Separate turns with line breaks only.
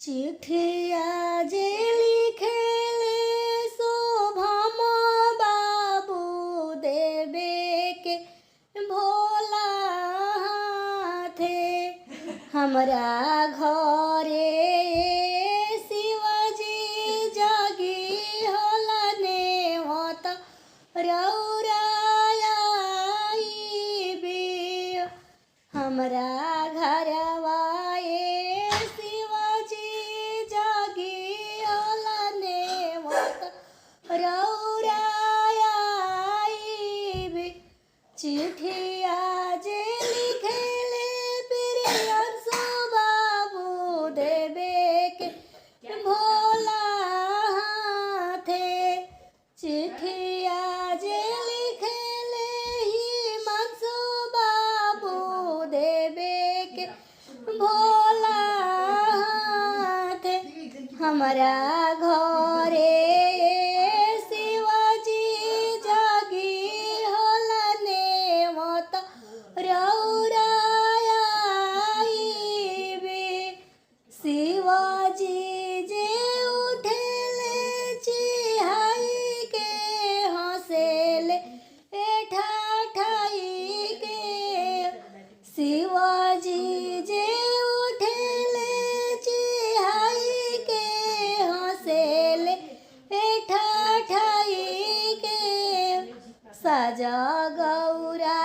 चिठिया जे लिखेले शोभम बाबू देवे के भोला हाथे हमरा घरे शिवजी जागी होलने होत रौराई हमरा घरवा चिठिया जे लिखेले प्रियंशु बाबू देवे के भोला हाथे चिठिया जे लिखेले हिमांशु बाबू देवे के भोला हाथे हमरा घरे शिवाजी जे उठेले चिहाई के हंसेले ठाठाई के शिवाजी जे उठेले चिहाई के हंसेले ठाठाई के सजा गौरा